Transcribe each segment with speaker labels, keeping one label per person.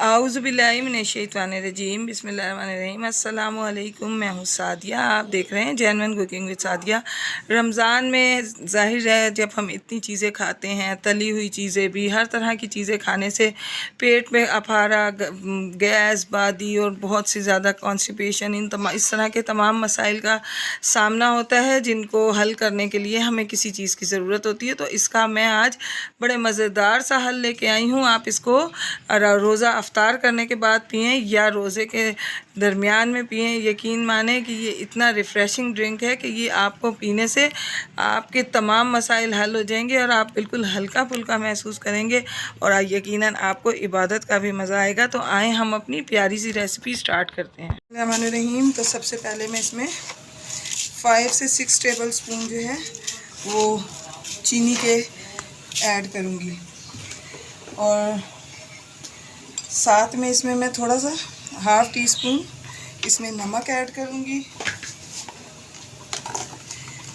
Speaker 1: आऊज़ुबिल्लाहिमिनश्शैतानिर्रजीम बिस्मिल्लाहिर्रहमानिर्रहीम। अस्सलामु अलैकुम। मैं हूँ सादिया, आप देख रहे हैं genuine cooking with Sadia. Ramzan में ज़ाहिर है जब हम इतनी चीज़ें खाते हैं, तली हुई चीज़ें भी, हर तरह की चीज़ें खाने से पेट में अफारा, गैस, बादी और बहुत सी ज़्यादा कॉन्स्टिपेशन, इस तरह के तमाम मसाइल का सामना होता है जिनको हल करने के लिए हमें किसी चीज़ की ज़रूरत होती है। तो इसका मैं आज बड़े मज़ेदार सा हल लेके आई हूँ। आप इसको रोज़ा अफ्तार करने के बाद पिएं या रोज़े के दरमियान में पिएं। यकीन माने कि ये इतना रिफ़्रेशिंग ड्रिंक है कि ये आपको पीने से आपके तमाम मसाइल हल हो जाएंगे और आप बिल्कुल हल्का फुल्का महसूस करेंगे और यकीनन आपको इबादत का भी मज़ा आएगा। तो आए हम अपनी प्यारी सी रेसिपी स्टार्ट करते हैं। बिस्मिल्लाहिर्रहमानिर्रहीम। तो सबसे पहले मैं इसमें 5 से 6 टेबल स्पून जो है वो चीनी के ऐड करूँगी और साथ में इसमें मैं थोड़ा सा ½ टी स्पून इसमें नमक ऐड करूँगी।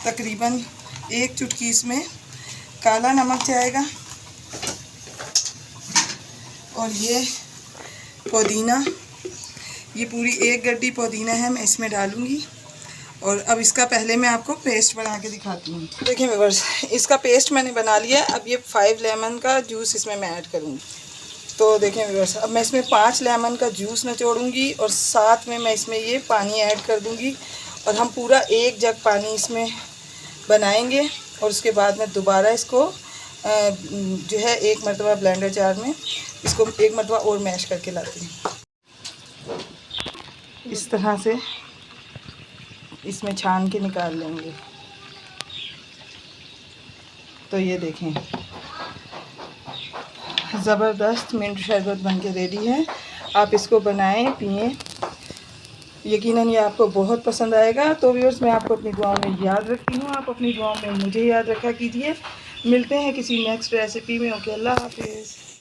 Speaker 1: तकरीबन 1 चुटकी इसमें काला नमक जाएगा और ये पुदीना, ये पूरी 1 गड्डी पुदीना है मैं इसमें डालूँगी। और अब इसका पहले मैं आपको पेस्ट बना के दिखाती हूँ। देखिए व्यूअर्स, इसका पेस्ट मैंने बना लिया है। अब ये 5 लेमन का जूस इसमें मैं ऐड करूँगी। तो देखें व्यूअर्स, अब मैं इसमें 5 लेमन का जूस निचोड़ूँगी और साथ में मैं इसमें ये पानी ऐड कर दूँगी और हम पूरा 1 जग पानी इसमें बनाएंगे और उसके बाद मैं दोबारा इसको जो है 1 मरतबा ब्लेंडर जार में इसको 1 मरतबा और मैश करके लाती हूँ। इस तरह से इसमें छान के निकाल लेंगे। तो ये देखें, ज़बरदस्त मिंट शरबत बन के रेडी है। आप इसको बनाएं, पिएं, यकीनन ये आपको बहुत पसंद आएगा। तो व्यूअर्स, मैं आपको अपनी दुआओं में याद रखती हूँ, आप अपनी दुआओं में मुझे याद रखा कीजिए। मिलते हैं किसी नेक्स्ट रेसिपी में। ओके, अल्लाह हाफिज़।